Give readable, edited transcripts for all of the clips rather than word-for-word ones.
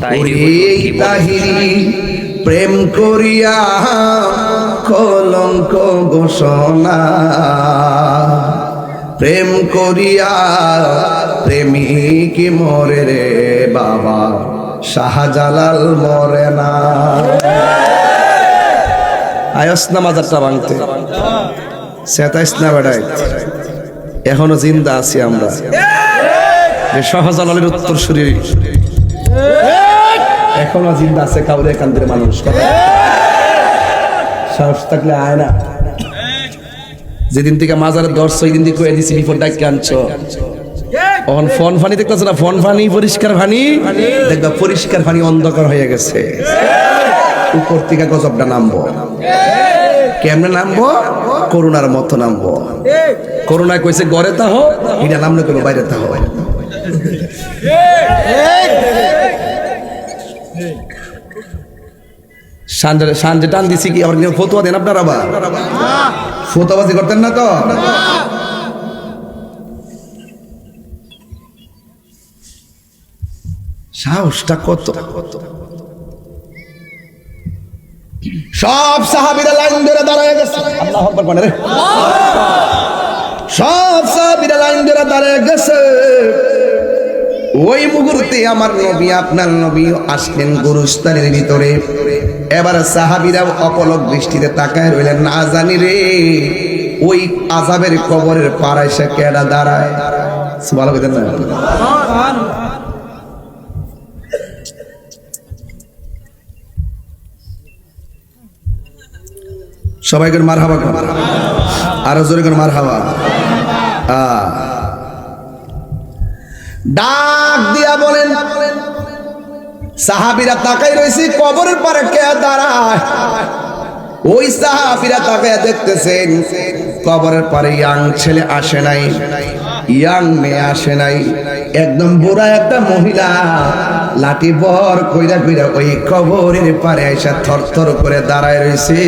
তাহিরি প্রেম করিয়া কলঙ্ক ঘোষণা, প্রেম করিয়া প্রেমিক মরে রে বাবা, শাহজালাল মরে না। আয়স না মাজারটা ভাঙতে, সেতাইস না বেড়াই, এখনো জিন্দা আছি আমরা। শাহজালালের উত্তরসূরি এখনো জিন্দা আছে, কাউরে কান্দের মানুষ। সাহস থাকলে আয় না, যেদিন থেকে মাজারের দর্শ ওই দিন থেকে কয়ে দিছি বিপদ ডাক্কে আনছো। এখন ফোন ফানি দেখতেছ না, ফোন ফানি পরিষ্কার ফানি দেখবা, পরিষ্কার ফানি অন্ধকার হয়ে গেছে। উপর থেকে গজবটা নামবো, কেমনে নামবো? করুণার মতো নামবো। করুণায় কইছে গড়ে তা হো, এটা নামলে কোনো বাইরে তা হো। সানজে টান দিছি কি আবার ফতুয়া দেন আপনারা? আবার ফতুয়াবাজি করতেন না তো? সাহসটা কত! সব সাহাবীরা লাইন ধরে দাঁড়ায় গেছে। আল্লাহু আকবার বলেন রে। সব সাহাবীরা লাইন ধরে দাঁড়ায় গেছে। ওই মুহূর্তে আমার নবী, আপনার নবী আসলেন গুরুস্থানের ভিতরে। এবার সাহাবীরা অপলক দৃষ্টিতে তাকায় রইলেন, না জানি রে ওই আযাবের কবরের পাড়ায় সে কেডা দাঁড়ায়। সুবহানাল্লাহ বলেন না? সবাই করে মারহাবা কর, আরো জোরে করে মারহাবা। ডাক দিয়া বলেন, সাহাবীরা তাকাই রয়েছে কবরের পারে কে দাঁড়ায়। ওই সাহাবীরা তাকায় দেখতেছেন কবরের পারে ইয়াং ছেলে আসে নাই, ইয়াং মেয়ে আসে নাই, একদম বুড়া একটা মহিলা লাঠি বর কইরা কইরা ওই কবরের পারে আইসা থরথর করে দাঁড়ায় রয়েছে।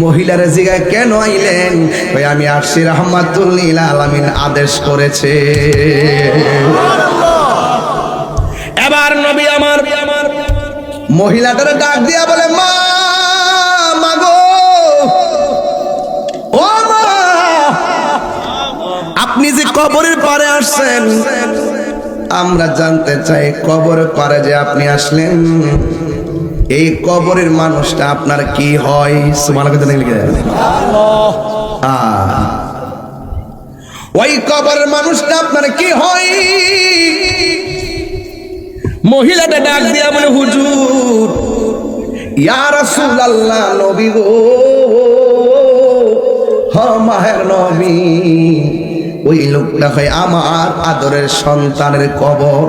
মহিলার জিগায় কেন আইলেন? ওই আমি আসছি রাহমাতুল লিল আলামিন আদেশ করেছে। এবার নবী আমার মহিলাটারে ডাক দিয়া বলে, মা মাগো, ও মা, আপনি যে কবরের পারে আসছেন, আমরা জানতে চাই কবরের পারে যে আপনি আসলেন, এই কবরের মানুষটা আপনার কি হয়? ওই কবরের মানুষটা আপনার কি হয়? মহিলাটা ডাক দিয়া বলে, হুজুর, ইয়া রাসূলুল্লাহ, নবী গো, হ মাহের নবী, ওই লোকটা হয় আমার আদরের সন্তানের কবর।